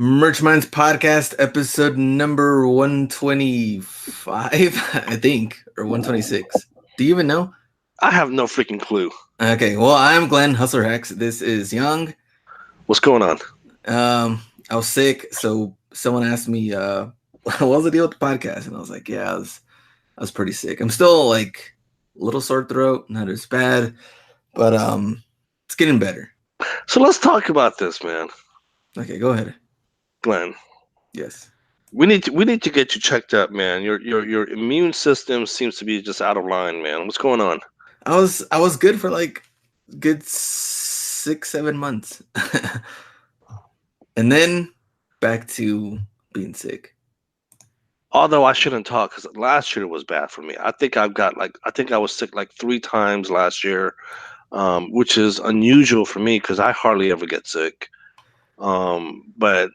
Merch Minds Podcast, episode number 125, I think, or 126. Do you even know? I have no freaking clue. Okay, well, I'm Glenn Hustler Hex. This is Young. What's going on? I was sick, so someone asked me, what was the deal with the podcast? And I was like, yeah, I was pretty sick. I'm still like a little sore throat, not as bad, but it's getting better. So let's talk about this, man. Okay, go ahead. Glenn, Yes. we need to get you checked up, man. Your immune system seems to be just out of line, man. What's going on? I was good for like good 6-7 months. And then back to being sick. Although I shouldn't talk because last year was bad for me. I think I was sick like 3 times last year, which is unusual for me because I hardly ever get sick. But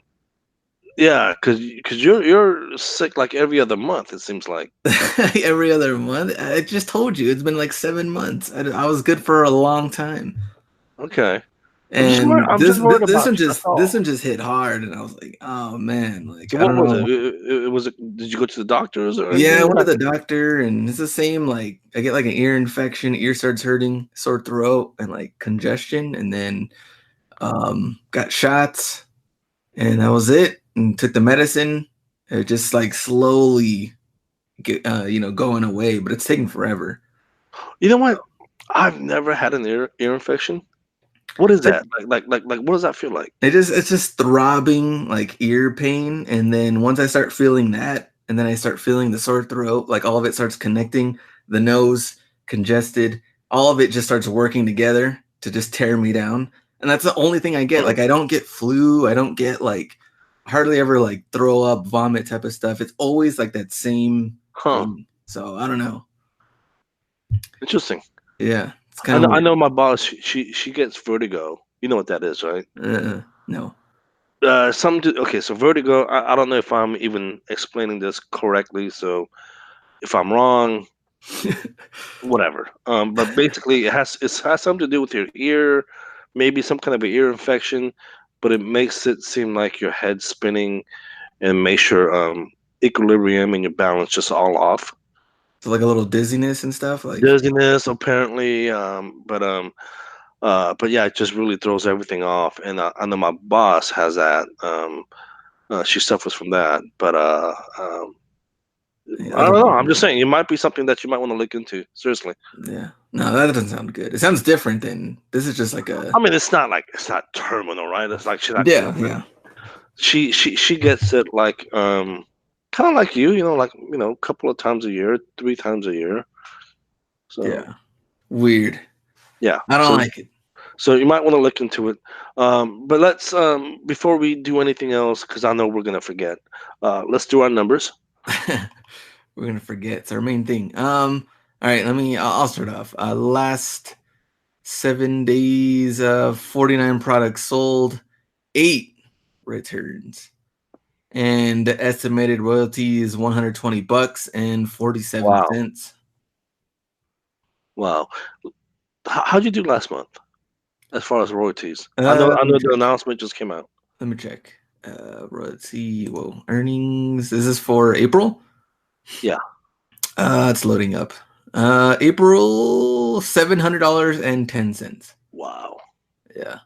yeah, because you're sick like every other month. It seems like Every other month. I just told you it's been like 7 months. I was good for a long time. okay. And I'm this just worried this about one you. That's all. this one just hit hard, and I was like, oh man, like So I what don't was know. it? Was it? Did you go to the doctors or Yeah, anything? I went to the doctor, and it's the same. Like I get like an ear infection, ear starts hurting, sore throat, and like congestion, and then got shots, and that was it. And took the medicine. It just like slowly going away, but it's taking forever. You know what? I've never had an ear infection. What is that? Like what does that feel like? It's just throbbing like ear pain, and then once I start feeling that, and then I start feeling the sore throat, like all of it starts connecting, the nose congested, all of it just starts working together to just tear me down. And that's the only thing I get. Like I don't get flu, I don't get like hardly ever like throw up, vomit type of stuff. It's always like that same thing. So I don't know. Interesting. Yeah, it's I kind know. of I weird. know my boss. She gets vertigo. You know what that is, right? No. Okay, so vertigo. I don't know if I'm even explaining this correctly. So if I'm wrong, whatever. But basically, it has something to do with your ear, maybe some kind of an ear infection, but it makes it seem like your head's spinning and makes your equilibrium and your balance just all off. So like a little dizziness and stuff like. Dizziness, apparently, but yeah, it just really throws everything off. And I know my boss has that. She suffers from that, but Yeah, I don't know. I'm just saying, it might be something that you might want to look into. Seriously. yeah. No, that doesn't sound good. It sounds different than this is just like a. I mean, it's not terminal, right? It's like Yeah, yeah. she gets it like kind of like you know, like a couple of times a year, 3 times a year. So Yeah. Weird. yeah, I don't like it. so you might want to look into it. But let's before we do anything else, because I know we're gonna forget. Let's do our numbers. We're gonna forget. It's our main thing. All right, I'll start off. Last 7 days, 49 products sold, 8 returns. And the estimated royalty is $120 and 47 Wow. cents. Wow. How'd you do last month as far as royalties? I Let me know the check. announcement just came out. Let me check. Let's see. Whoa, earnings. Is this for April? Yeah. It's loading up. April, $700.10. Wow. Yeah.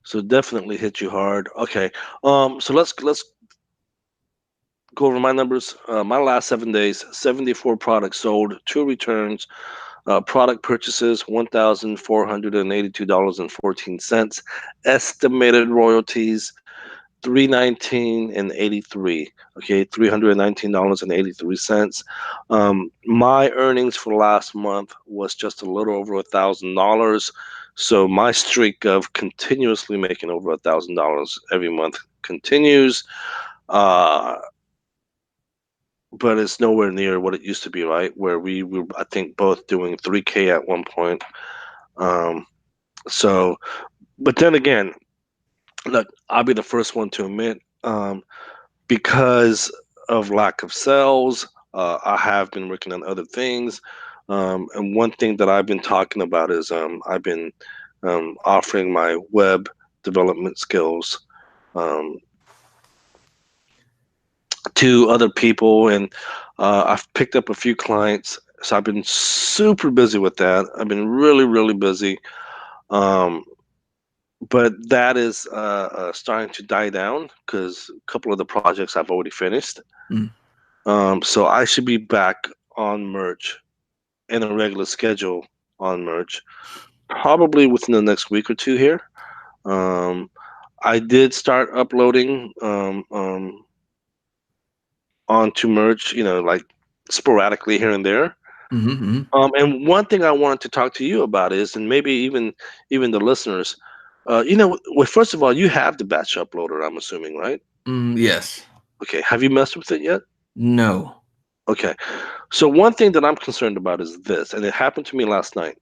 So definitely hit you hard. Okay. So let's go over my numbers. My last 7 days, 74 products sold, 2 returns. Product purchases $1,482.14. Estimated royalties $319.83. Okay, $319.83. My earnings for last month was just a little over $1,000. So my streak of continuously making over $1,000 every month continues. But it's nowhere near what it used to be, right? Where we were, I think, both doing 3K at one point. So, but then again, look, I'll be the first one to admit, because of lack of sales, I have been working on other things. And one thing that I've been talking about is I've been offering my web development skills to other people, and I've picked up a few clients. So I've been super busy with that. I've been really, really busy. Um, but that is starting to die down because a couple of the projects I've already finished. Mm. So I should be back on merch in a regular schedule on merch probably within the next week or two here. Um, I did start uploading onto merch, like sporadically here and there. Mm-hmm. And one thing I wanted to talk to you about is, and maybe even the listeners, well, first of all, you have the batch uploader, I'm assuming, right? Yes. Okay. Have you messed with it yet? No. Okay. So one thing that I'm concerned about is this, and it happened to me last night.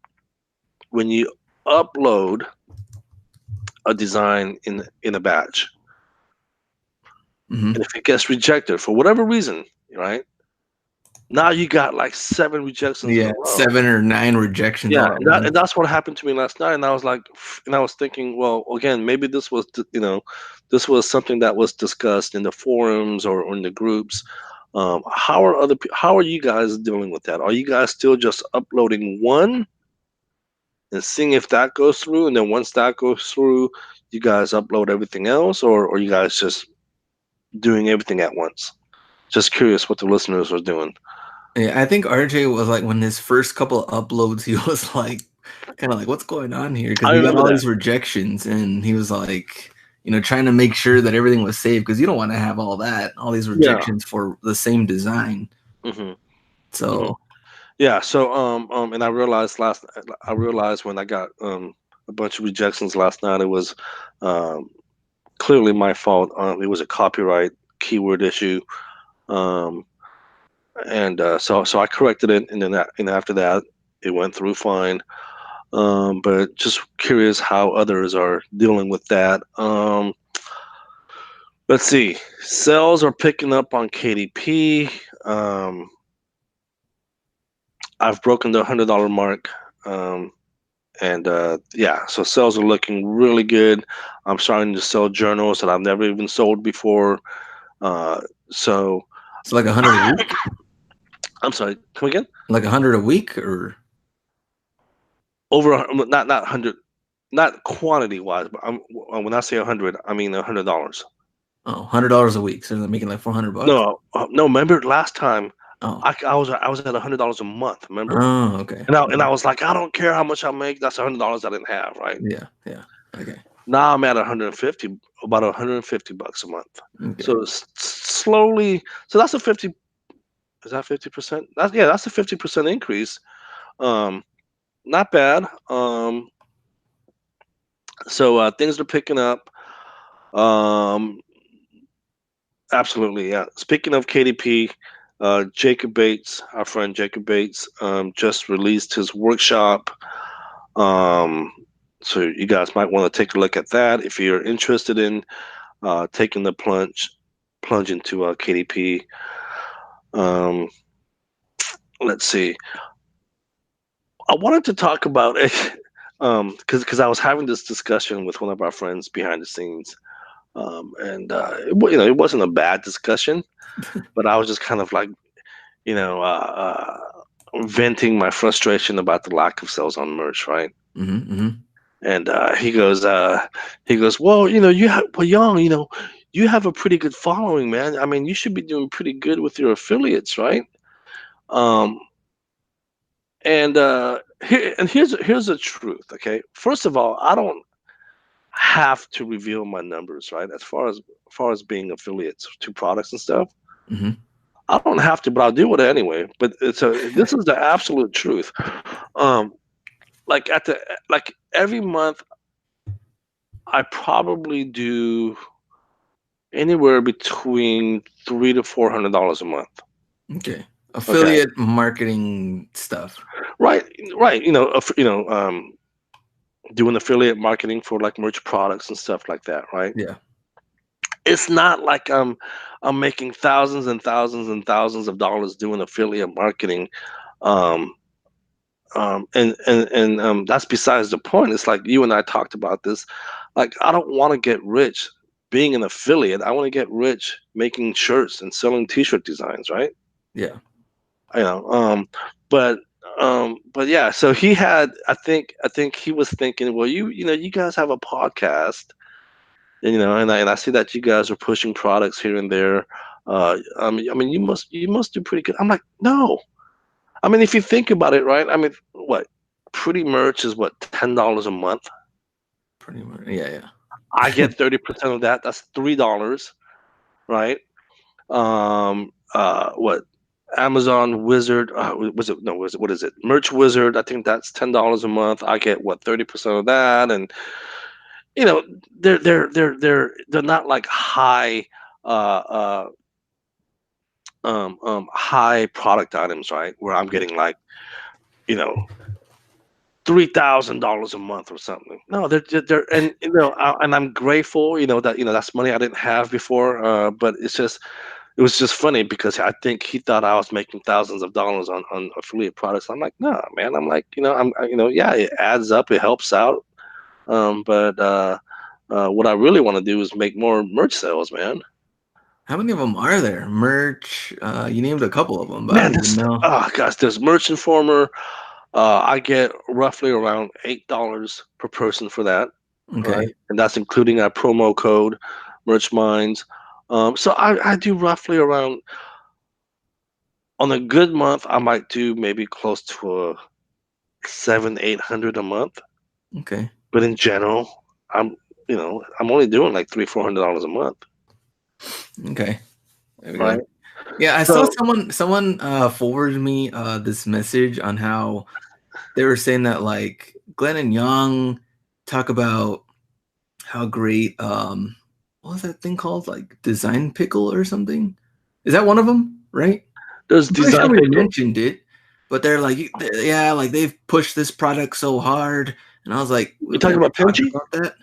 When you upload a design in a batch, Mm-hmm. and if it gets rejected for whatever reason, right? Now you got like 7 rejections in a Yeah, row. 7 or 9 rejections Yeah, all at and once. that's what happened to me last night. And I was like, and I was thinking, well, again, maybe this was, this was something that was discussed in the forums or in the groups. How are you guys dealing with that? Are you guys still just uploading one and seeing if that goes through, and then once that goes through, you guys upload everything else, or are you guys just doing everything at once? Just curious what the listeners are doing. Yeah, I think RJ was like when his first couple of uploads, he was like kind of like, what's going on here? Because I he got remember all that. these rejections and he was like, trying to make sure that everything was saved because you don't want to have all these Yeah. rejections for the same design. hmm hmm So, Yeah. So, and I realized when I got a bunch of rejections last night, it was um clearly my fault. It was a copyright keyword issue. Um, and so I corrected it, and then and after that, it went through fine. But just curious how others are dealing with that. Let's see. Sales are picking up on KDP. Um, I've broken the $100 mark. Um, and yeah, so sales are looking really good. I'm starting to sell journals that I've never even sold before. Uh, so it's like 100 a week, I'm sorry. Come again? like 100 a week, or Not 100, not quantity wise, but when I say 100, I mean $100. $100 a week. So they're making like 400 bucks. No, no. Remember last time, Oh, I was at $100 a month. Remember? oh, okay. And I was like, I don't care how much I make. That's $100 I didn't have, right? Yeah, yeah. Okay, Now I'm at 150, about 150 bucks a month. okay. So slowly, so that's a 50. Is that 50%? That's a 50% increase. Um, Not bad. So things are picking up. Um, Absolutely, yeah. Speaking of KDP, Jacob Bates, our friend Jacob Bates, just released his workshop. Um, so you guys might want to take a look at that if you're interested in taking the plunge into KDP. Um, let's see. I wanted to talk about it because I was having this discussion with one of our friends behind the scenes, and it wasn't a bad discussion, but I was just kind of like, you know, uh, venting my frustration about the lack of sales on merch, right? Mm-hmm, mm-hmm. And he goes, well, well, Young, you have a pretty good following, man. I mean, you should be doing pretty good with your affiliates, right? Um, and here's the truth, okay? First of all, I don't have to reveal my numbers, right? As far as being affiliates to products and stuff. Mm-hmm. I don't have to, but I'll do it anyway. But this is the absolute truth. Um, like every month, I probably do anywhere between $300 to $400 a month. Okay. Okay, Affiliate marketing stuff. right, right. Doing affiliate marketing for like merch products and stuff like that, right? Yeah. It's not like I'm making thousands and thousands and thousands of dollars doing affiliate marketing. Um, that's besides the point. It's like you and I talked about this. Like, I don't want to get rich being an affiliate. I want to get rich making shirts and selling T-shirt designs, right? Yeah. You know, but yeah. So he had, I think he was thinking, well, you guys have a podcast, and, and I see that you guys are pushing products here and there. I mean, you must do pretty good. I'm like, no. I mean, if you think about it, right? I mean, what? Pretty merch is what, $10 a month. Pretty much. Yeah, yeah. I get 30% of that. That's $3, right? What? Amazon Wizard, was it, no, was it, what is it? Merch Wizard. I think that's $10 a month. I get what, 30% of that, and you know, they're not like high product items, right? Where I'm Yeah. getting like, you know, $3,000 a month or something. No, they're and and I'm grateful, that that's money I didn't have before. But it was just funny because I think he thought I was making thousands of dollars on affiliate products. I'm like, no, man. I'm like, yeah, it adds up, it helps out. But what I really want to do is make more merch sales, man. How many of them are there? Merch. You named a couple of them, but I Man, don't even know. oh gosh, there's Merch Informer. I get roughly around $8 per person for that, right? Okay. And that's including our promo code, Merch Minds. So I do roughly around, on a good month, I might do maybe close to a 700-800 a month. Okay. But in general, I'm only doing like $300-400 a month, Okay. There we go. right? Yeah, I saw So someone forwarded me this message on how they were saying that like Glenn and Young talk about how great what was that thing called, like Design Pickle or something? Is that one of them? Right? there's I'm pretty sure Design we Pickle. mentioned it, but they're like, yeah, like they've pushed this product so hard, and I was like, You we've talking never about talked Pinchy? about that.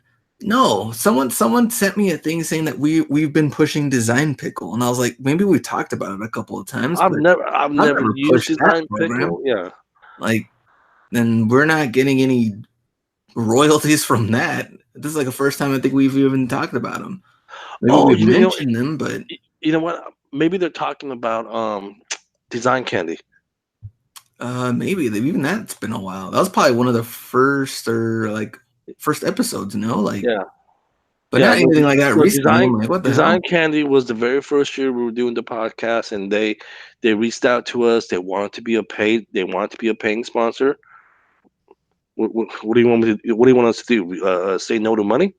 No, someone sent me a thing saying that we've been pushing Design Pickle, and I was like, maybe we talked about it a couple of times, I've but never I've I've never never used pushed that Design program. Pickle. Yeah. Like, and we're not getting any royalties from that. This is like the first time I think we've even talked about them. Maybe Oh, we've mentioned them, but you know what? Maybe they're talking about Design Candy. maybe even that's been a while. That was probably one of the first or like first episodes, like, Yeah. but Yeah, not anything like that no, recently. I'm like, what the hell? Design Candy was the very first year we were doing the podcast, and they reached out to us. They wanted to be a paying sponsor. What do you want me to? What do you want us to do? Say no to money?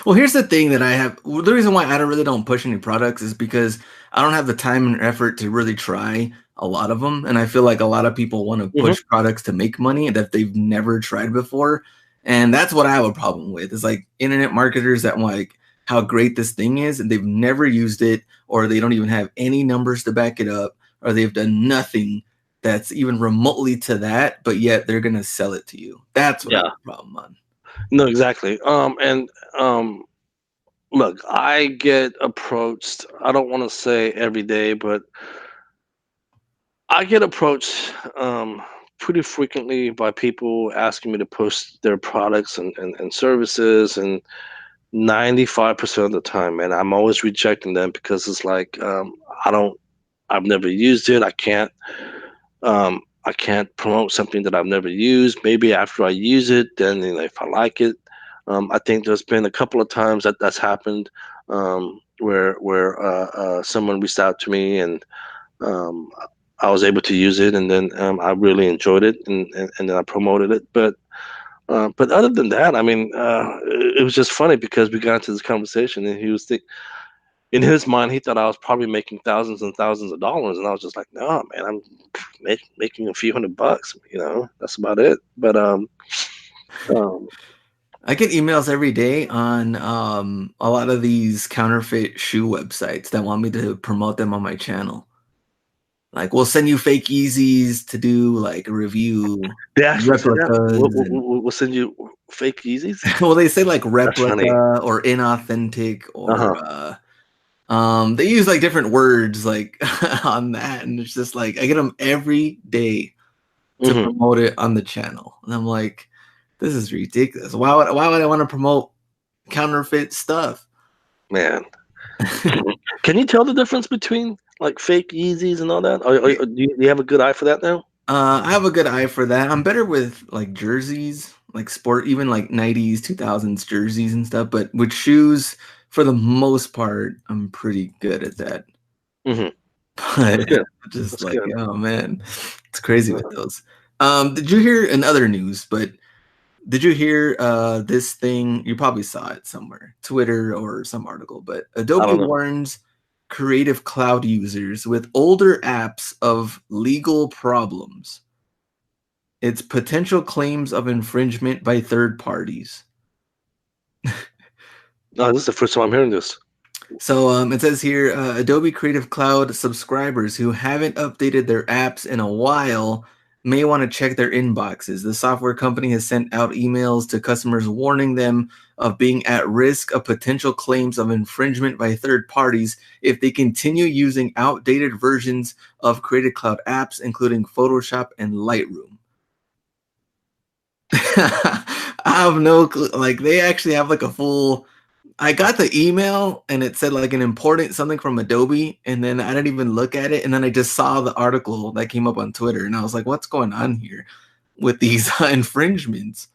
Well, here's the thing that I have. The reason why I really don't push any products is because I don't have the time and effort to really try a lot of them, and I feel like a lot of people want to Hmm. push products to make money that they've never tried before, and that's what I have a problem with. Is like internet marketers that want like how great this thing is, and they've never used it, or they don't even have any numbers to back it up, or they've done nothing that's even remotely to that, but yet they're gonna sell it to you. That's what I have Yeah. a problem on. No, exactly. And look, I get approached. I don't want to say every day, but I get approached pretty frequently by people asking me to push their products and services, and 95% of the time, man, I'm always rejecting them because it's like, I don't, I've never used it. I can't promote something that I've never used. Maybe after I use it, then if I like it. I think there's been a couple of times that's happened, where someone reached out to me, and um, I was able to use it, and then I really enjoyed it, and then I promoted it. But other than that, I mean, it was just funny because we got into this conversation, and in his mind, he thought I was probably making thousands and thousands of dollars, and I was just like, no, man, I'm making a few $100. That's about it. But um, I get emails every day on a lot of these counterfeit shoe websites that want me to promote them on my channel. Like, we'll send you fake Yeezys to do like a review, they actually said that. replicas, and We'll send you fake Yeezys. well, they say like That's funny. replica or inauthentic Uh or huh. they use like different words like on that, and it's just like I get them every day to Hmm. promote it on the channel, and I'm like, this is ridiculous. Why would I want to promote counterfeit stuff. Man, can you tell the difference between like fake Yeezys and all that? Or do you have a good eye for that now? I have a good eye for that. I'm better with like jerseys, like sport, even like 90s, 2000s jerseys and stuff. But with shoes, for the most part, I'm pretty good at that. Mm-hmm. That's But good. just That's like, good. oh man, it's crazy with those. Did you hear in other news? But did you hear this thing? You probably saw it somewhere, Twitter or some article. But I Adobe don't know. warns Creative Cloud users with older apps of legal problems. It's potential claims of infringement by third parties. Oh, this is the first time I'm hearing this. So it says here, Adobe Creative Cloud subscribers who haven't updated their apps in a while may want to check their inboxes. The software company has sent out emails to customers warning them of being at risk of potential claims of infringement by third parties if they continue using outdated versions of Creative Cloud apps, including Photoshop and Lightroom. I have no clue. Like, they actually have like a full. I got the email and it said like an important something from Adobe, and then I didn't even look at it, and then I just saw the article that came up on Twitter, and I was like, "What's going on here with these infringements?"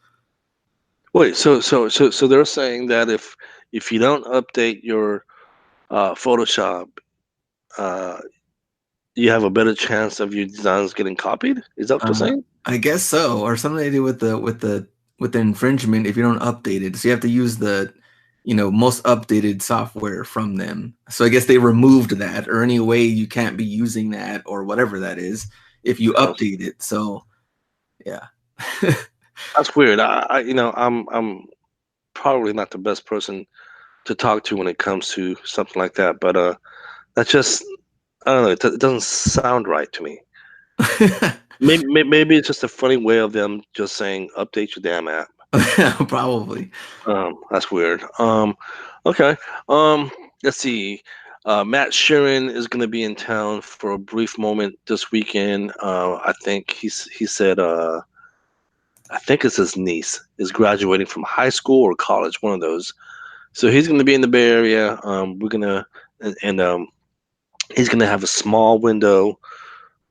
Wait, so they're saying that if you don't update your Photoshop, uh, you have a better chance of your designs getting copied? Is that what they're saying? I guess so, or something to do with the infringement if you don't update it. So you have to use the most updated software from them. So I guess they removed that, or any way you can't be using that or whatever that is if you Oh, update it. So yeah. that's weird. I'm probably not the best person to talk to when it comes to something like that, but that's just I don't know. It doesn't sound right to me. Maybe it's just a funny way of them just saying update your damn app. Probably. That's weird. Okay. Let's see. Matt Sheeran is going to be in town for a brief moment this weekend. I think he said I think it's his niece is graduating from high school or college, one of those. So he's going to be in the Bay Area. We're gonna and he's going to have a small window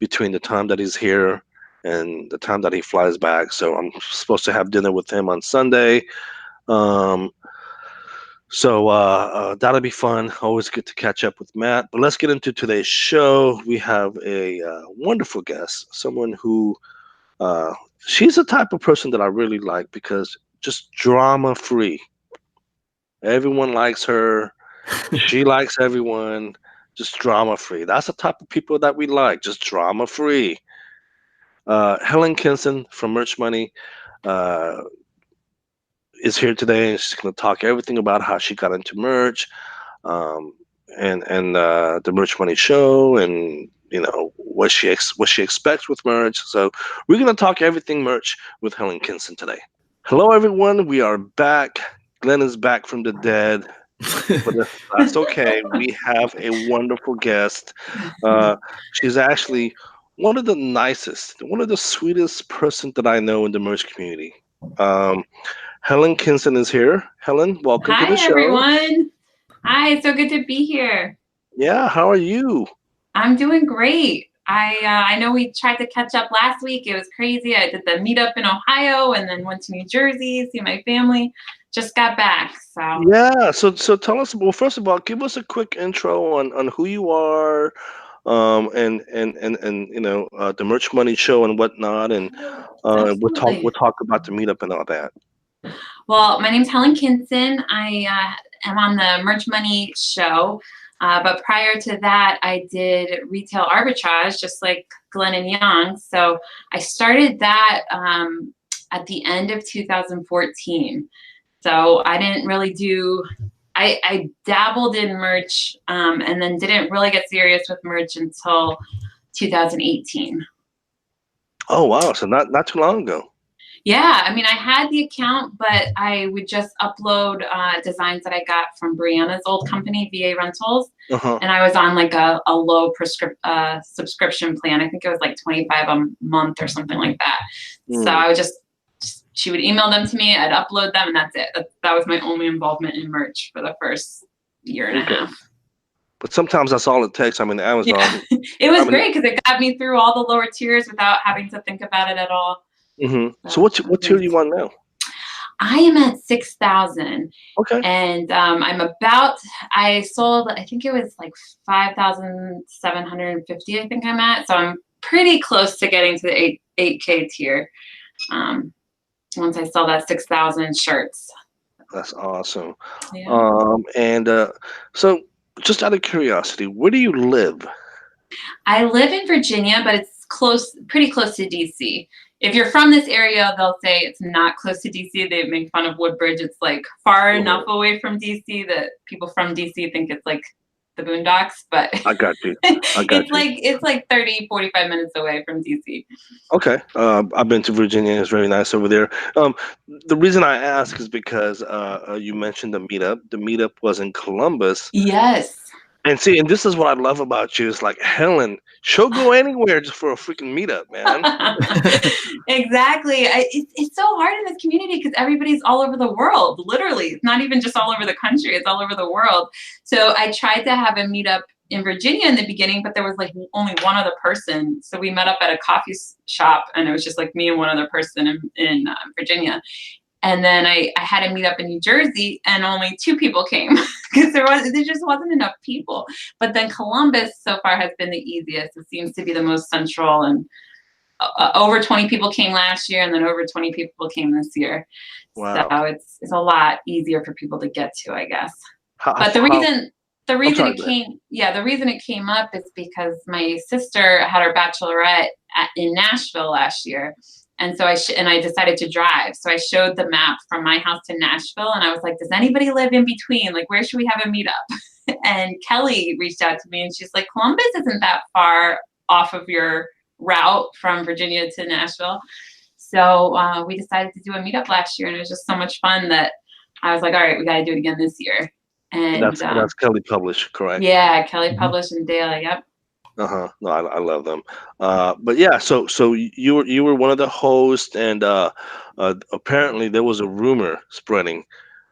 between the time that he's here and the time that he flies back. So I'm supposed to have dinner with him on Sunday. Um, so that'll be fun. Always good to catch up with Matt. But let's get into today's show. We have a wonderful guest, someone who she's the type of person that I really like because just drama free. Everyone likes her. She likes everyone. Just drama free. That's the type of people that we like. Just drama free. Helen Kinson from Merch Money uh, is here today, and she's going to talk everything about how she got into merch, um, and the Merch Money show, and what she expects with merch. So we're going to talk everything merch with Helen Kinson today. Hello, everyone. We are back. Glenn is back from the dead. But that's okay. We have a wonderful guest. She's actually one of the nicest, one of the sweetest person that I know in the merch community. Helen Kinson is here. Helen, welcome to the Hi, show. everyone. Hi, so good to be here. Yeah, how are you? I'm doing great. I know we tried to catch up last week. It was crazy. I did the meetup in Ohio and then went to New Jersey, see my family. Just got back. So Yeah, so tell us. Well, first of all, give us a quick intro on who you are, and the Merch Money show and whatnot, and absolutely. we'll talk about the meetup and all that. Well, my name's Helen Kinson. I am on the Merch Money show. But prior to that, I did retail arbitrage, just like Glenn and Young. So I started that at the end of 2014. So I didn't really I dabbled in merch and then didn't really get serious with merch until 2018. Oh, wow. So not too long ago. Yeah, I mean, I had the account, but I would just upload designs that I got from Brianna's old company, VA Rentals. Uh-huh. And I was on like a low subscription plan. I think it was like $25 a month or something like that. So I would just she would email them to me. I'd upload them, and that's it. That was my only involvement in merch for the first year and a half. But sometimes that's all it takes. I mean, Amazon. Yeah. It was great because it got me through all the lower tiers without having to think about it at all. So what tier do you want now? I am at 6,000. Okay. And I sold, I think it was like 5,750, I think I'm at. So I'm pretty close to getting to the 8K tier. Once I sell that 6,000 shirts. That's awesome. Yeah. So just out of curiosity, where do you live? I live in Virginia, but it's pretty close to DC. If you're from this area, they'll say it's not close to DC. They make fun of Woodbridge. It's like far enough away from DC that people from DC think it's like the Boondocks, but I got you. It's like 30, 45 minutes away from DC. Okay. I've been to Virginia. It's very nice over there. The reason I ask is because you mentioned the meetup. The meetup was in Columbus. Yes. And see, and this is what I love about you. It's like, Helen, she'll go anywhere just for a freaking meetup, man. Exactly. It's so hard in this community because everybody's all over the world, literally. It's not even just all over the country, it's all over the world. So I tried to have a meetup in Virginia in the beginning, but there was like only one other person. So we met up at a coffee shop, and it was just like me and one other person in Virginia. And then I had a meetup in New Jersey, and only 2 people came because there just wasn't enough people. But then Columbus so far has been the easiest. It seems to be the most central, and over 20 people came last year, and then over 20 people came this year. Wow. So it's a lot easier for people to get to, I guess. But the reason it came up is because my sister had her bachelorette in Nashville last year. And so I decided to drive. So I showed the map from my house to Nashville, and I was like, does anybody live in between? Like, where should we have a meetup? And Kelly reached out to me, and she's like, Columbus isn't that far off of your route from Virginia to Nashville. So we decided to do a meetup last year, and it was just so much fun that I was like, all right, we got to do it again this year. And that's Kelly Publish, correct? Yeah, Kelly Publish and Dale. Yep. No, I love them. But yeah, so you were one of the hosts, and apparently there was a rumor spreading.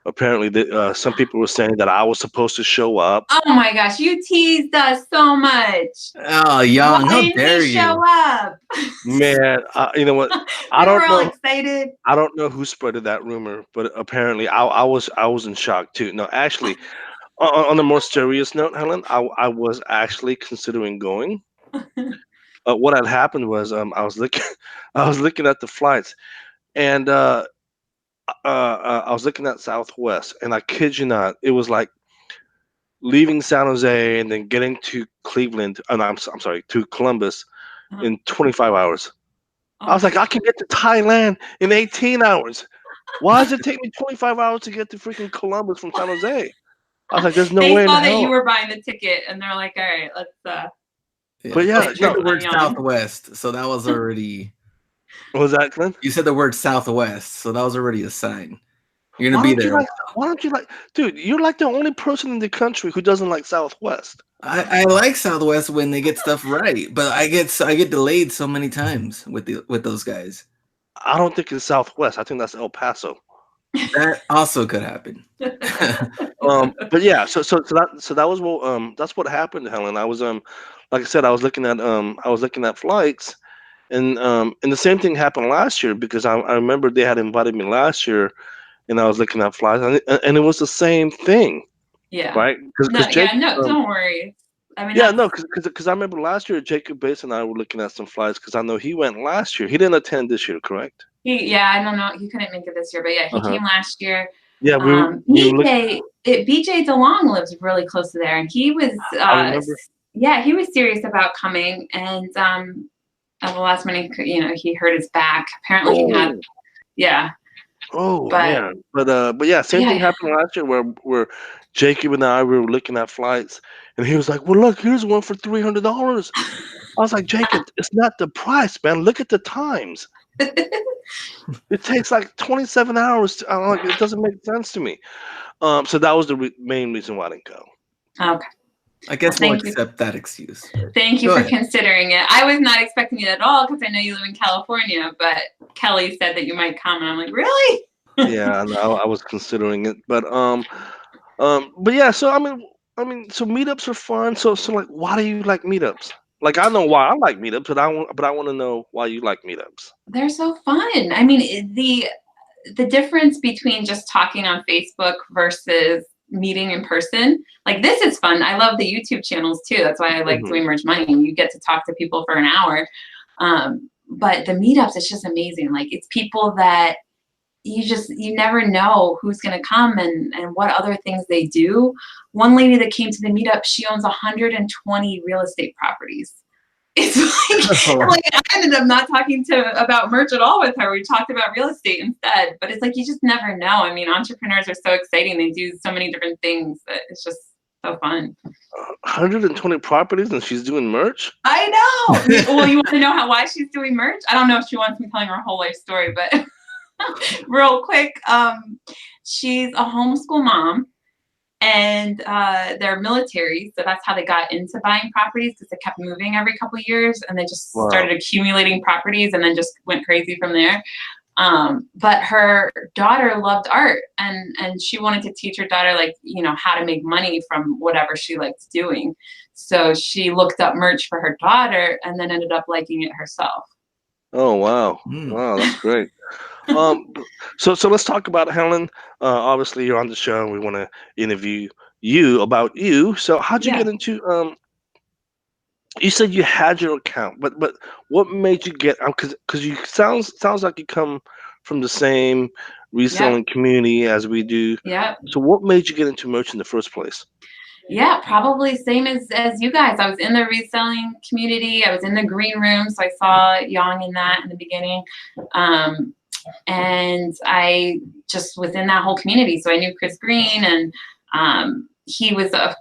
Apparently, some people were saying that I was supposed to show up. Oh my gosh, you teased us so much. Oh, Young, how dare you? Show up? Man, you know what? I don't know. Excited. I don't know who spreaded that rumor, but apparently I was in shock too. No, actually. On a more serious note, Helen, I was actually considering going. What had happened was I was looking at the flights, and I was looking at Southwest, and I kid you not, it was like leaving San Jose and then getting to Cleveland. I'm sorry, to Columbus in 25 hours. I was like, I can get to Thailand in 18 hours. Why does it take me 25 hours to get to freaking Columbus from San Jose? I was like, there's no way in hell. They saw that you were buying the ticket, and they're like, all right, let's Yeah. But yeah, you said the word Southwest, so that was already. What was that, Clint? You said the word Southwest, so that was already a sign. You're gonna be there. Why don't you like, dude? You're like the only person in the country who doesn't like Southwest. I like Southwest when they get stuff right, but I get delayed so many times with those guys. I don't think it's Southwest. I think that's El Paso. That also could happen. But yeah, so that was what that's what happened, Helen. I was like I said, I was looking at flights, and the same thing happened last year because I remember they had invited me last year, and I was looking at flights, and it was the same thing. Yeah. Right. Don't worry. I mean. Yeah, no, because I remember last year Jacob Bates and I were looking at some flights because I know he went last year. He didn't attend this year, correct? I don't know. He couldn't make it this year, but yeah, he came last year. Yeah, BJ DeLong lives really close to there, and he was he was serious about coming, and at the last minute, he hurt his back. Apparently, he had man. But yeah, same thing happened last year where Jacob and I were looking at flights, and he was like, "Well, look, here's one for $300." I was like, "Jacob, it's not the price, man. Look at the times." It takes like 27 hours. It doesn't make sense to me. So that was the main reason why I didn't go. Okay. I guess we'll Thank you. accept that excuse. Thank you Go for ahead. considering it. I was not expecting it at all because I know you live in California, but Kelly said that you might come, and I'm like, really? Yeah, I was considering it, but yeah. So so meetups are fun. So like, why do you like meetups? Like, I know why I like meetups, but I want to know why you like meetups. They're so fun. I mean, the difference between just talking on Facebook versus meeting in person, like this is fun. I love the YouTube channels too. That's why I like Hmm. doing Merge Money. You get to talk to people for an hour. But the meetups, it's just amazing. Like it's people that you never know who's going to come and what other things they do. One lady that came to the meetup, she owns 120 real estate properties. It's like I ended up not talking about merch at all with her. We talked about real estate instead. But it's like you just never know. I mean, entrepreneurs are so exciting. They do so many different things that it's just so fun. 120 properties, and she's doing merch. I know. Well, you want to know why she's doing merch? I don't know if she wants me telling her whole life story, but real quick, she's a homeschool mom. And they're military, so that's how they got into buying properties, because they kept moving every couple of years, and they just started accumulating properties, and then just went crazy from there. But her daughter loved art, and she wanted to teach her daughter, like, how to make money from whatever she liked doing. So she looked up merch for her daughter, and then ended up liking it herself. Oh wow, wow, that's great. So let's talk about Helen. Obviously, you're on the show, and we want to interview you about you. So, how'd you get into? You said you had your account, but what made you get? Because you sounds like you come from the same reselling community as we do. Yeah. So, what made you get into merch in the first place? Yeah, probably same as you guys. I was in the reselling community. I was in the green room, so I saw Yang in that in the beginning. And I just was in that whole community. So I knew Chris Green, and he was of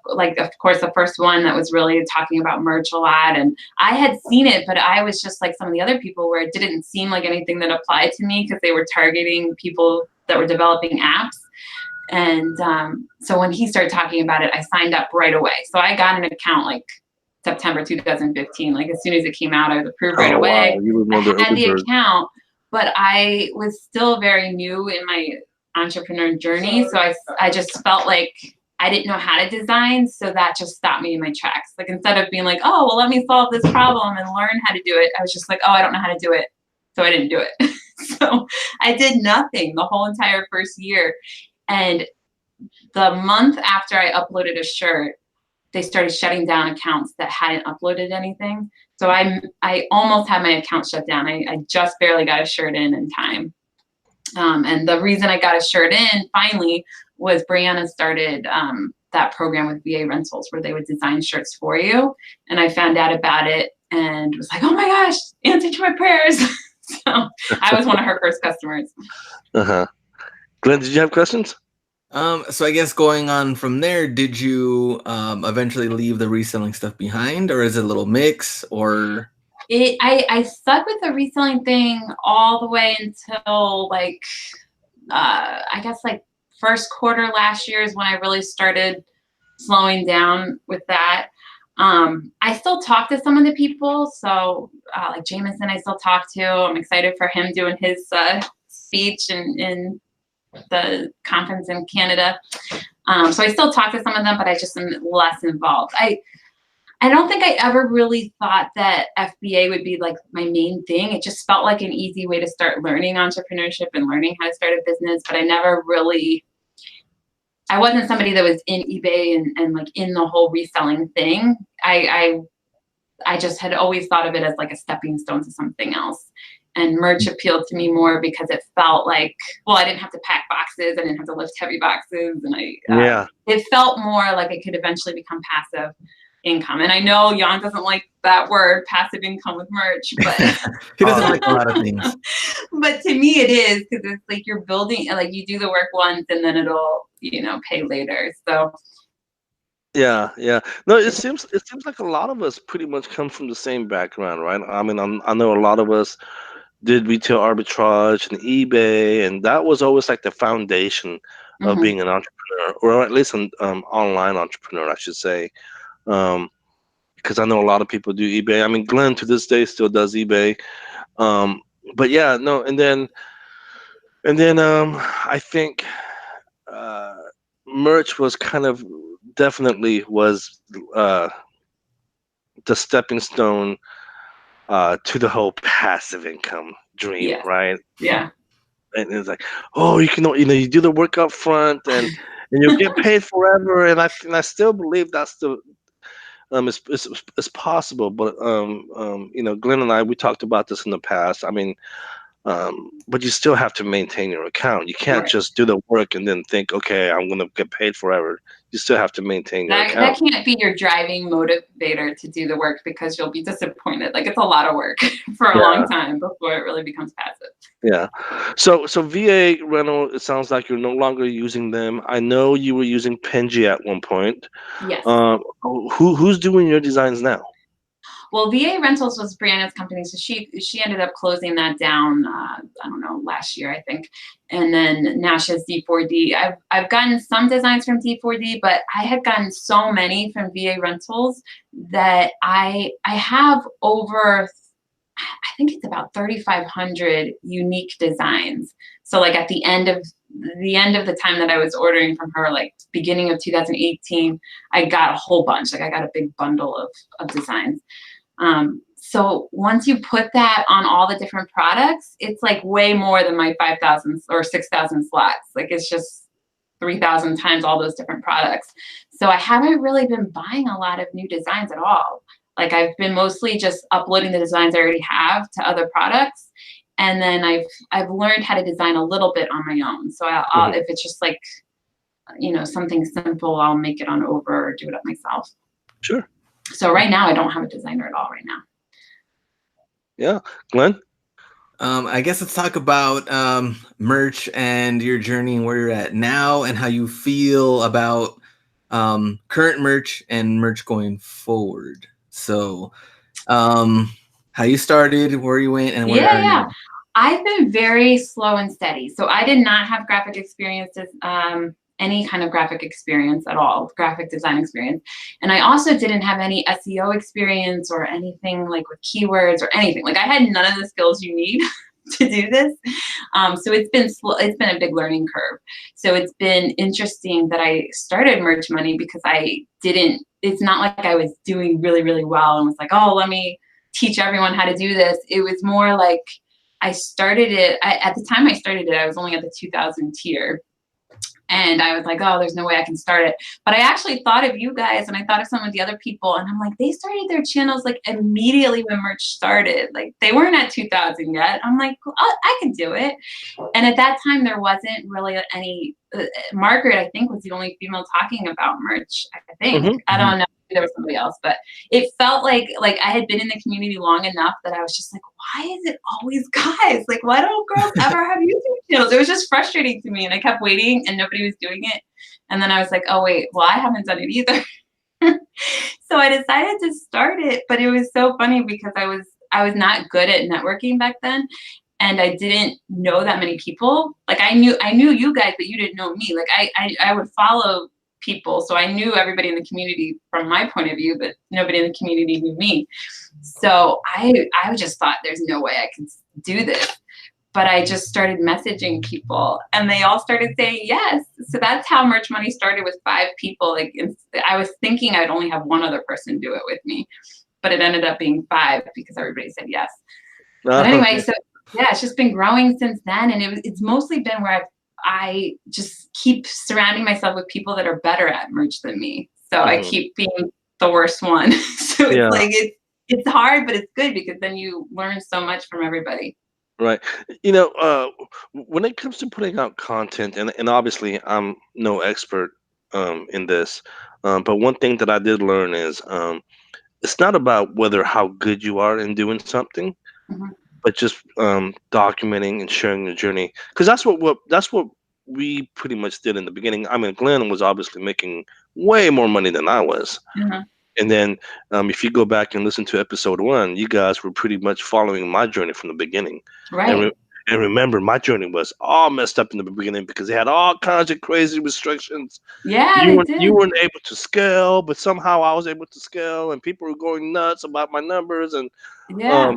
course the first one that was really talking about merch a lot. And I had seen it, but I was just like some of the other people where it didn't seem like anything that applied to me, because they were targeting people that were developing apps. And so when he started talking about it, I signed up right away. So I got an account like September 2015. Like as soon as it came out, I was approved right away. Wow. I had the account, but I was still very new in my entrepreneur journey. So I just felt like I didn't know how to design. So that just stopped me in my tracks. Like instead of being like, oh, well, let me solve this problem and learn how to do it, I was just like, oh, I don't know how to do it. So I didn't do it. So I did nothing the whole entire first year. And the month after I uploaded a shirt, they started shutting down accounts that hadn't uploaded anything. So I almost had my account shut down. I just barely got a shirt in time. And the reason I got a shirt in finally was Brianna started that program with VA Rentals where they would design shirts for you. And I found out about it and was like, oh my gosh, answer to my prayers. So I was one of her first customers. Glenn, did you have questions? So I guess going on from there, did you eventually leave the reselling stuff behind, or is it a little mix, or? I stuck with the reselling thing all the way until like, I guess like first quarter last year is when I really started slowing down with that. I still talk to some of the people. So like Jameson, I still talk to. I'm excited for him doing his speech in the conference in Canada. So I still talk to some of them, but I just am less involved. I don't think I ever really thought that FBA would be like my main thing. It just felt like an easy way to start learning entrepreneurship and learning how to start a business, but I wasn't somebody that was in eBay and like in the whole reselling thing. I just had always thought of it as like a stepping stone to something else. And merch appealed to me more because it felt like, well, I didn't have to pack boxes. I didn't have to lift heavy boxes. And it felt more like it could eventually become passive income. And I know Jan doesn't like that word, passive income with merch, but he doesn't like a lot of things. But to me it is, because it's like you're building, like you do the work once and then it'll, pay later. So yeah. No, it seems like a lot of us pretty much come from the same background, right? I mean, I know a lot of us did retail arbitrage and eBay, and that was always like the foundation of being an entrepreneur, or at least an online entrepreneur, I should say. because I know a lot of people do eBay. I mean, Glenn to this day still does eBay. But yeah, no, and then I think uh, merch was kind of definitely was the stepping stone to the whole passive income dream, Yes. right? Yeah. And it's like, oh, you do the work up front, and you'll get paid forever. And I still believe that's the it's possible. But Glenn and I, we talked about this in the past. I mean, but you still have to maintain your account. You can't Right. just do the work and then think, okay, I'm gonna get paid forever. You still have to maintain your That account. can't be your driving motivator to do the work, because you'll be disappointed. Like, it's a lot of work for a long time before it really becomes passive. Yeah. So VA rental, it sounds like you're no longer using them. I know you were using Penji at one point. Yes. Who's doing your designs now? Well, VA Rentals was Brianna's company, so she ended up closing that down. I don't know, last year, I think. And then now she has D4D. I've gotten some designs from D4D, but I had gotten so many from VA Rentals that I have over, I think it's about 3,500 unique designs. So like at the end of the time that I was ordering from her, like beginning of 2018, I got a whole bunch. Like I got a big bundle of designs. So once you put that on all the different products, it's like way more than my 5,000 or 6,000 slots. Like it's just 3,000 times all those different products. So I haven't really been buying a lot of new designs at all. Like I've been mostly just uploading the designs I already have to other products. And then I've learned how to design a little bit on my own. So I'll if it's just like, something simple, I'll make it on over or do it up myself. Sure. So right now I don't have a designer at all right now. Yeah. Glenn? I guess let's talk about merch and your journey and where you're at now and how you feel about current merch and merch going forward. So how you started, where you went, and where are you? I've been very slow and steady. So I did not have graphic experiences, any kind of graphic experience at all, graphic design experience. And I also didn't have any SEO experience or anything like with keywords or anything. Like I had none of the skills you need to do this. So it's been a big learning curve. So it's been interesting that I started Merch Money because it's not like I was doing really, really well and was like, oh, let me teach everyone how to do this. It was more like I started it, at the time I started it, I was only at the 2,000 tier. And I was like, oh, there's no way I can start it. But I actually thought of you guys and I thought of some of the other people. And I'm like, they started their channels like immediately when merch started. Like they weren't at 2,000 yet. I'm like, oh, I can do it. And at that time, there wasn't really any, Margaret, I think, was the only female talking about merch, I think. I don't know. There was somebody else, but it felt like I had been in the community long enough that I was just like, why is it always guys? Like, why don't girls ever have YouTube channels? It was just frustrating to me, and I kept waiting, and nobody was doing it. And then I was like, oh wait, well I haven't done it either. So I decided to start it, but it was so funny because I was not good at networking back then. And I didn't know that many people. Like I knew you guys, but you didn't know me. Like I would follow people. So I knew everybody in the community from my point of view, but nobody in the community knew me. So I just thought there's no way I could do this. But I just started messaging people and they all started saying yes. So that's how Merch Money started, with 5 people. Like I was thinking I'd only have one other person do it with me, but it ended up being 5 because everybody said yes. But anyway, so yeah, it's just been growing since then. And it's mostly been where I just keep surrounding myself with people that are better at merch than me. So I keep being the worst one. So it's like, it's hard, but it's good because then you learn so much from everybody. Right. When it comes to putting out content, and obviously I'm no expert in this, but one thing that I did learn is it's not about how good you are in doing something, but just documenting and sharing your journey, because that's what we pretty much did in the beginning. I mean, Glenn was obviously making way more money than I was. And then if you go back and listen to episode 1, you guys were pretty much following my journey from the beginning. Right. And remember, my journey was all messed up in the beginning because they had all kinds of crazy restrictions. Yeah, You weren't able to scale, but somehow I was able to scale, and people were going nuts about my numbers. And Yeah.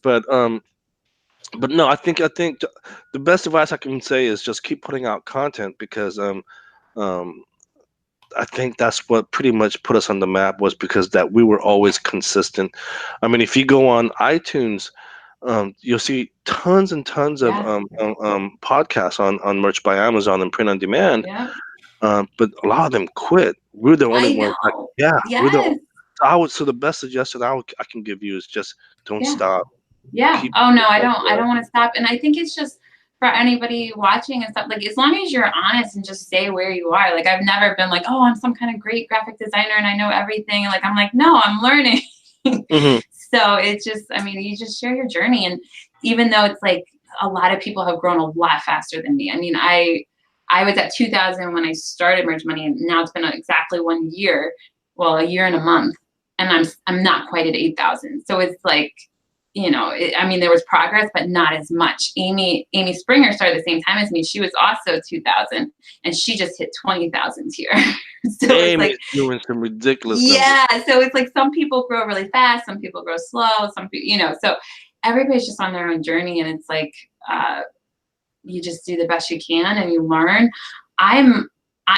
but no, I think the best advice I can say is just keep putting out content, because I think that's what pretty much put us on the map, was because that we were always consistent. I mean, if you go on iTunes, you'll see tons and tons of Yeah. podcasts on Merch by Amazon and print on demand. Yeah. But a lot of them quit. We're the only I ones. Like, know. we're the. Yes. So the best suggestion I can give you is just don't Yeah. stop. Yeah. Keep. Oh no, I don't want to stop. And I think it's just for anybody watching and stuff, like as long as you're honest and just say where you are. Like I've never been like, oh, I'm some kind of great graphic designer and I know everything. Like I'm like, no, I'm learning. Mhm. So it's just, I mean, you just share your journey. And even though it's like a lot of people have grown a lot faster than me. I mean, I was at 2000 when I started Merge Money, and now it's been exactly 1 year. Well, a year and a month, and I'm not quite at 8,000. So it's like, I mean, there was progress, but not as much. Amy Springer started the same time as me. She was also 2000, and she just hit 20,000 here. So Amy it's like is doing some ridiculous numbers. yeah. So it's like some people grow really fast, some people grow slow, some people, so everybody's just on their own journey, and it's like you just do the best you can and you learn.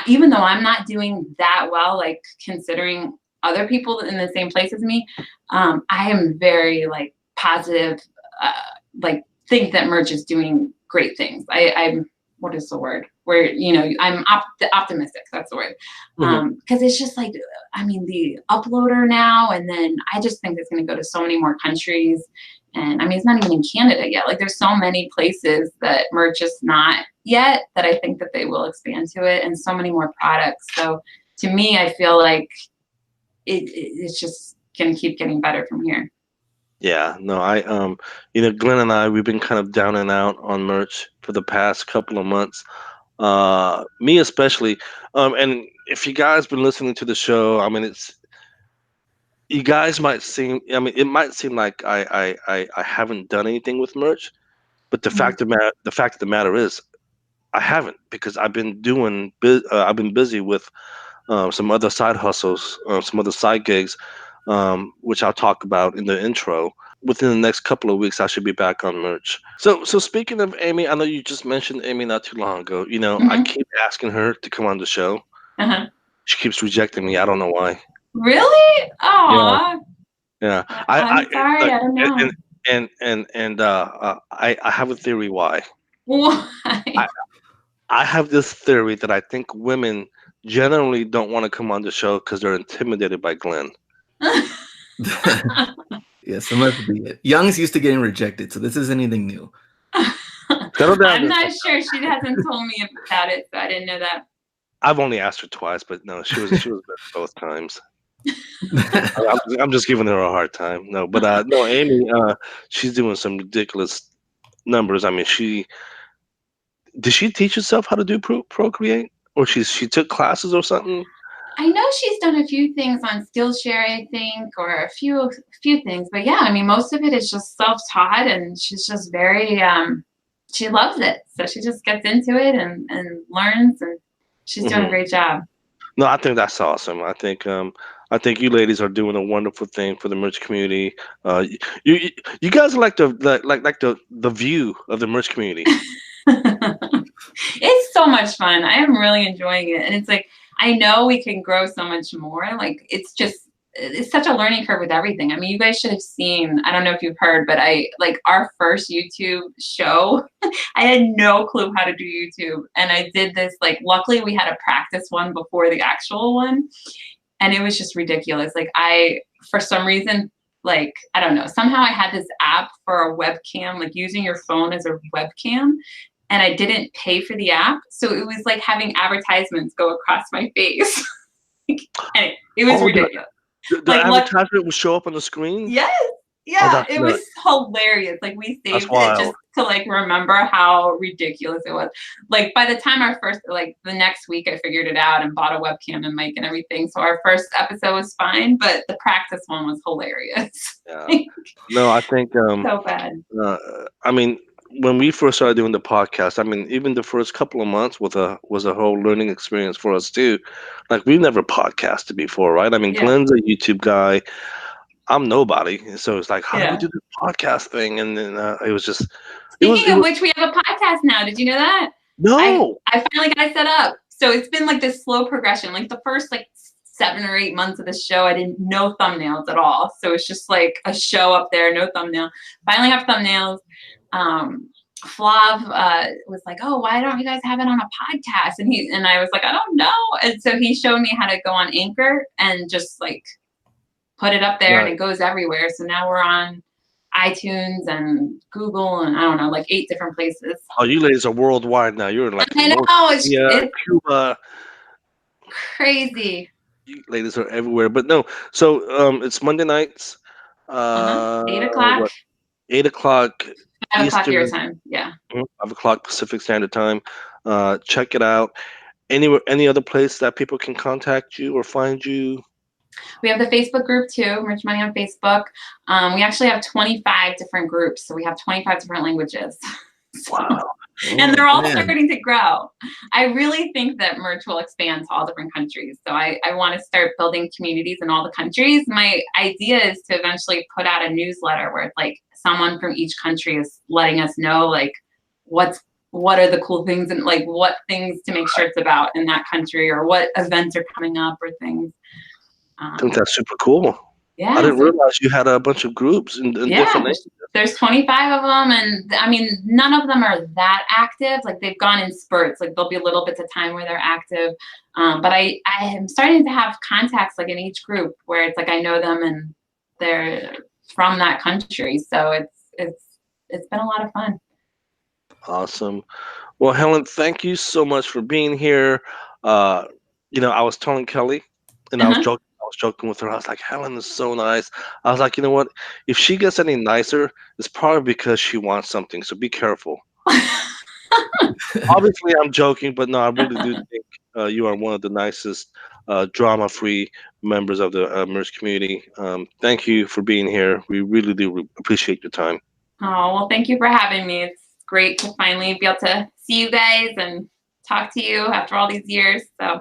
Even though I'm not doing that well, like considering other people in the same place as me, I am very like positive, like think that Merch is doing great things. I'm what is the word? Where I'm optimistic. That's the word. Because it's just like, I mean, the uploader now, and then I just think it's going to go to so many more countries. And I mean, it's not even in Canada yet. Like there's so many places that Merch is not yet, that I think that they will expand to it, and so many more products. So to me, I feel like it's just going to keep getting better from here. Yeah, no, Glenn and I, we've been kind of down and out on Merch for the past couple of months. Me especially. And if you guys been listening to the show, I mean, you guys might seem, I mean, it might seem like I haven't done anything with Merch, but the fact of the matter is, I haven't, because I've been busy with some other side hustles, some other side gigs, which I'll talk about in the intro. Within the next couple of weeks, I should be back on Merch. So speaking of Amy, I know you just mentioned Amy not too long ago. I keep asking her to come on the show. Uh-huh. She keeps rejecting me. I don't know why. Really? Aw. Yeah. I'm sorry. I don't know. And I have a theory why. Why? I have this theory that I think women generally don't want to come on the show because they're intimidated by Glenn. Yes, that must be it. Young's used to getting rejected, so this is anything new. I'm not sure. She hasn't told me about it, so I didn't know that. I've only asked her twice, but no, she was better both times. I'm just giving her a hard time. No, but no, Amy, she's doing some ridiculous numbers. I mean, did she teach herself how to do Procreate, or she took classes or something? I know she's done a few things on Skillshare, I think, or a few things. But yeah, I mean, most of it is just self-taught, and she's just very, she loves it. So she just gets into it and learns, and she's doing a great job. No, I think that's awesome. I think you ladies are doing a wonderful thing for the Merch community. You guys are like the view of the Merch community. It's so much fun. I am really enjoying it, and it's like, I know we can grow so much more. Like it's such a learning curve with everything. I mean, you guys should have seen, I don't know if you've heard, but our first YouTube show, I had no clue how to do YouTube. And I did this, like, luckily we had a practice one before the actual one. And it was just ridiculous. Like for some reason, like, I don't know, somehow I had this app for a webcam, like using your phone as a webcam. And I didn't pay for the app. So it was like having advertisements go across my face. And it was ridiculous. The advertisement would show up on the screen? Yes. Yeah. It was hilarious. Like we saved it just to like remember how ridiculous it was. Like by the time the next week I figured it out and bought a webcam and mic and everything. So our first episode was fine, but the practice one was hilarious. Yeah. No, I think so bad. I mean, when we first started doing the podcast, I mean, even the first couple of months was a whole learning experience for us too. Like we've never podcasted before, right? I mean, Yeah. Glenn's a YouTube guy. I'm nobody, so it's like, how do we Yeah. do this podcast thing? And then it was just, Speaking of which, we have a podcast now. Did you know that? no. I finally got it set up. So it's been like this slow progression. Like the first like 7 or 8 months of the show, I didn't no thumbnails at all. So it's just like a show up there, no thumbnail. Finally have thumbnails. Flav was like, oh, why don't you guys have it on a podcast? And I was like, I don't know. And so he showed me how to go on Anchor and just like put it up there, and it goes everywhere. So now we're on iTunes and Google and I don't know, like 8 different places. Oh, you ladies are worldwide now. You're in like I know, it's Cuba. Crazy. You ladies are everywhere. But no, so it's Monday nights. 8 o'clock. What, 8 o'clock 5 o'clock your time. Yeah. 5 o'clock Pacific Standard Time. Check it out. Any other place that people can contact you or find you? We have the Facebook group too, Merch Money on Facebook. We actually have 25 different groups, so we have 25 different languages. Wow. And they're all starting to grow. I really think that merch will expand to all different countries. So I want to start building communities in all the countries. My idea is to eventually put out a newsletter where it's like someone from each country is letting us know like what are the cool things and like what things to make shirts about in that country or what events are coming up or things. I think that's super cool. Yeah, I didn't realize you had a bunch of groups in different nations. There's 25 of them, and I mean, none of them are that active. Like they've gone in spurts. Like there'll be little bits of time where they're active. But I am starting to have contacts like in each group where it's like I know them and they're from that country. So it's been a lot of fun. Awesome. Well, Helen, thank you so much for being here. I was telling Kelly, and I was joking with her. I was like, Helen is so nice. I was like, you know what? If she gets any nicer, it's probably because she wants something. So be careful. Obviously, I'm joking, but no, I really do think you are one of the nicest, drama-free members of the merch community. Thank you for being here. We really do appreciate your time. Oh, well, thank you for having me. It's great to finally be able to see you guys and talk to you after all these years. So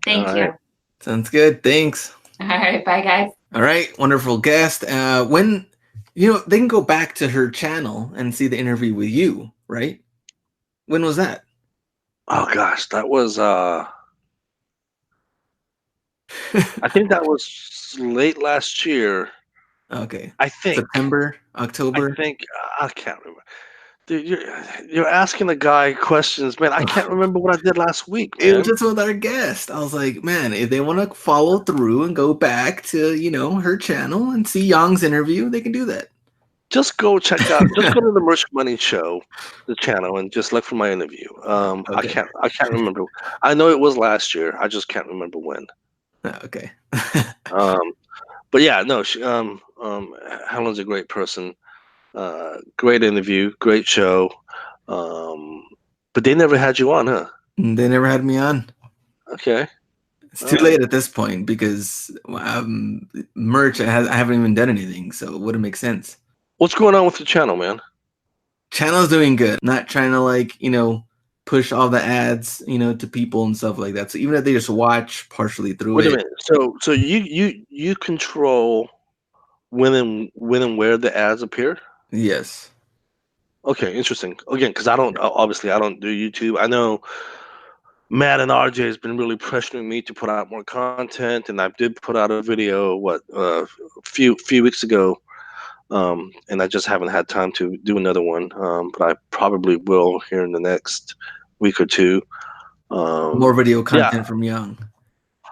thank you. Sounds good. Thanks. All right. Bye, guys. All right. Wonderful guest. When, they can go back to her channel and see the interview with you, right? When was that? Oh, gosh. That was, I think that was late last year. Okay. I think. September, October? I can't remember. Dude, you're asking the guy questions, man. I can't remember what I did last week, man. It was just with our guest. I was like, man, if they want to follow through and go back to, her channel and see Young's interview, they can do that. Just go check out. Just go to the Merch Money Show, the channel, and just look for my interview. Okay. I can't remember. I know it was last year. I just can't remember when. Okay. But yeah, no. Helen's a great person. Great interview, great show. But they never had you on, huh? They never had me on. Okay. It's too late at this point because merch, I haven't even done anything, so it wouldn't make sense. What's going on with the channel, man? Channel's doing good. Not trying to push all the ads, to people and stuff like that. So even if they just watch partially through Wait a minute. So you control when and where the ads appear? Yes. Okay, interesting. Again, because I don't do YouTube. I know Matt and RJ has been really pressuring me to put out more content, and I did put out a video a few weeks ago, and I just haven't had time to do another one. But I probably will here in the next week or two. More video content from Young.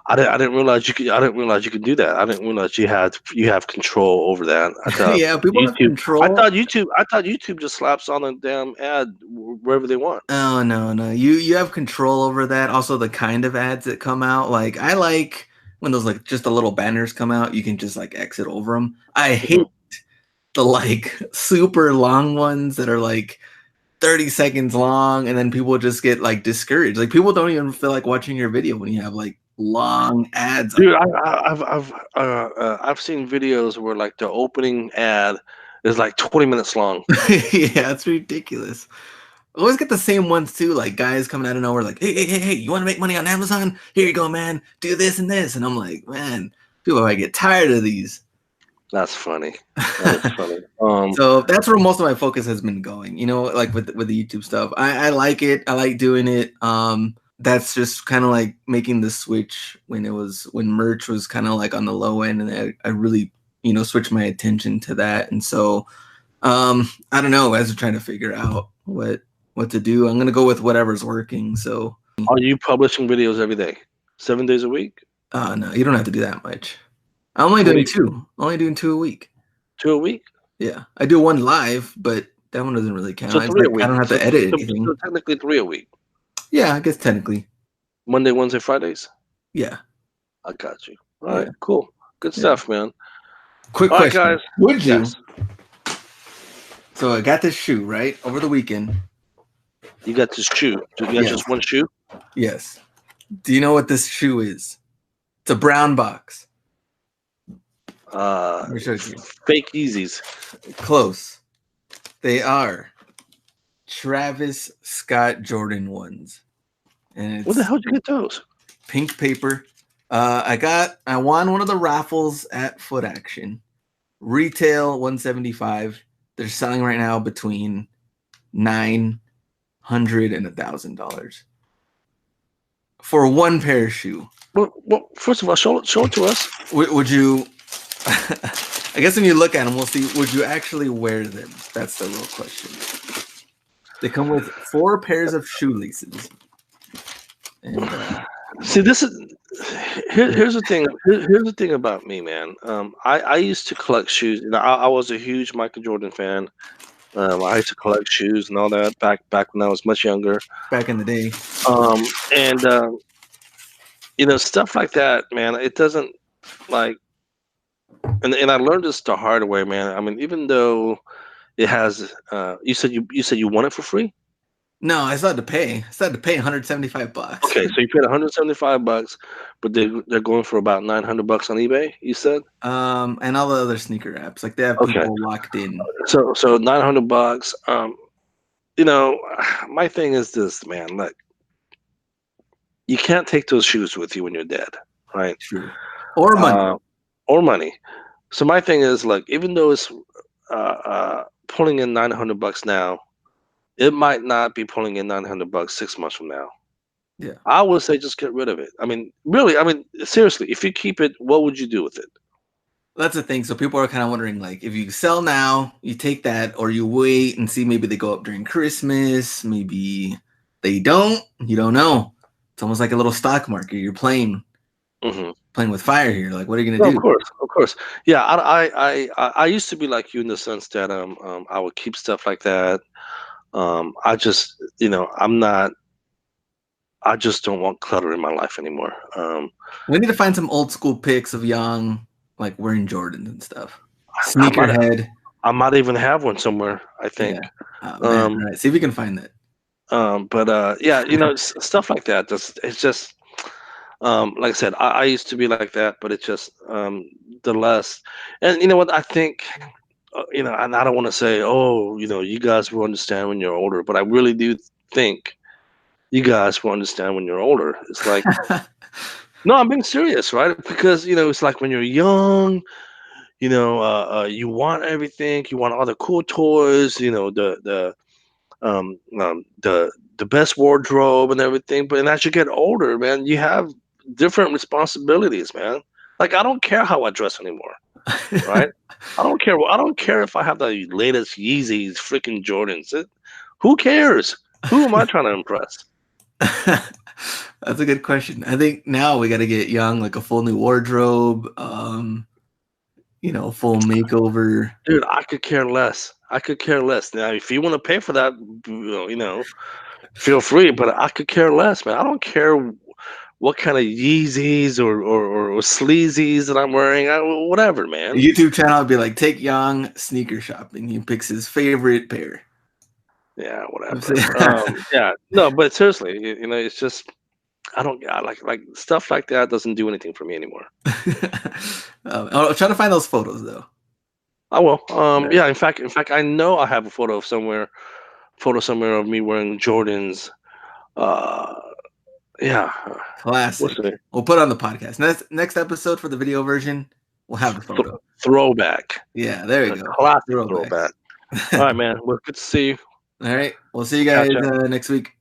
I didn't realize you could. I didn't realize you could do that. I didn't realize you have control over that. I thought yeah, people have control. I thought YouTube just slaps on a damn ad wherever they want. Oh no. You have control over that. Also, the kind of ads that come out. Like I like when those just the little banners come out. You can just exit over them. I hate the super long ones that are 30 seconds long, and then people just get discouraged. People don't even feel like watching your video when you have long ads. Dude, I've seen videos where the opening ad is like 20 minutes long. Yeah, it's ridiculous. I always get the same ones too, like guys coming out of nowhere, like, hey, you want to make money on Amazon? Here you go, man. Do this and this. And I'm like, man, people might get tired of these. That's funny. That is funny. So that's where most of my focus has been going, like with the YouTube stuff. I like it. I like doing it. That's just kind of like making the switch when merch was kind of like on the low end, and I really, switched my attention to that. And so, I don't know, as we're trying to figure out what to do, I'm going to go with whatever's working. So are you publishing videos every day, 7 days a week? No, you don't have to do that much. I'm only doing two. Only doing 2 a week. 2 a week? Yeah. I do one live, but that one doesn't really count. So 3 a week. I don't have to edit anything. So technically 3 a week. Yeah, I guess technically. Monday, Wednesday, Fridays? Yeah. I got you. All right, cool. Good stuff, man. Quick question. Guys. Would you? Yes. So I got this shoe, right? Over the weekend. You got this shoe. You got just one shoe? Yes. Do you know what this shoe is? It's a brown box. Let me show you. Fake Yeezys. Close. They are Travis Scott Jordan 1s. And Where the hell did you get those? Pink paper. I won one of the raffles at Foot Action. Retail $175. They're selling right now between $900 and $1,000 for one pair of shoe. Well, first of all, show it to us. Would you? I guess when you look at them, we'll see. Would you actually wear them? That's the real question. They come with 4 pairs of shoelaces. And see, this is here's the thing. Here's the thing about me, man. I used to collect shoes. I was a huge Michael Jordan fan. I used to collect shoes and all that back when I was much younger. Back in the day. Stuff like that, man. It doesn't like. And I learned this the hard way, man. I mean, even though it has, you said you won it for free. No, I still had to pay. $175. Okay, so you paid $175, but they're going for about $900 on eBay. You said. And all the other sneaker apps, like they have people locked in. So $900. My thing is this, man. Look, you can't take those shoes with you when you're dead, right? True. Or money. Or money. So my thing is, like, even though it's pulling in $900 now, it might not be pulling in $900 6 months from now. Yeah. I would say just get rid of it. I mean, really, seriously, if you keep it, what would you do with it? That's the thing. So people are kind of wondering, like, if you sell now, you take that, or you wait and see maybe they go up during Christmas, maybe they don't. You don't know. It's almost like a little stock market. You're playing with fire here. Like, what are you gonna do? Of course. Yeah, I used to be like you in the sense that I would keep stuff like that. I just I just don't want clutter in my life anymore. We need to find some old school pics of Young, like wearing Jordans and stuff. Sneakerhead. I might even have one somewhere, I think. Yeah. Right. See if you can find that. Stuff like that. It's just like I said, I used to be like that, but it's just the less. And you know what? I think, and I don't want to say, you guys will understand when you're older, but I really do think you guys will understand when you're older. It's like, no, I'm being serious, right? Because it's like when you're young, you want everything, you want all the cool toys, the best wardrobe and everything. But as you get older, man, you have different responsibilities, man. Like, I don't care how I dress anymore, right? I don't care if I have the latest Yeezys, freaking Jordans. Who cares? Who am I trying to impress? That's a good question. I think now we got to get Young like a full new wardrobe, full makeover. Dude, I could care less. Now, if you want to pay for that, feel free. But I could care less, man. I don't care what kind of Yeezys or sleazies that I'm wearing. Whatever, man. The YouTube channel would be like, take Young sneaker shopping. He picks his favorite pair. Yeah, whatever. Yeah, no, but seriously, it's just I like stuff like that doesn't do anything for me anymore. I'll try to find those photos though. I will. Right. Yeah. In fact, I know I have a photo somewhere of me wearing Jordans. Uh, yeah. What's Classic. the We'll put it on the podcast. Next episode for the video version, we'll have the photo. throwback? Yeah, there you A go. classic Throwback. throwback. All right, man. Well, good to see you. All right. We'll see you Catch guys up. next week.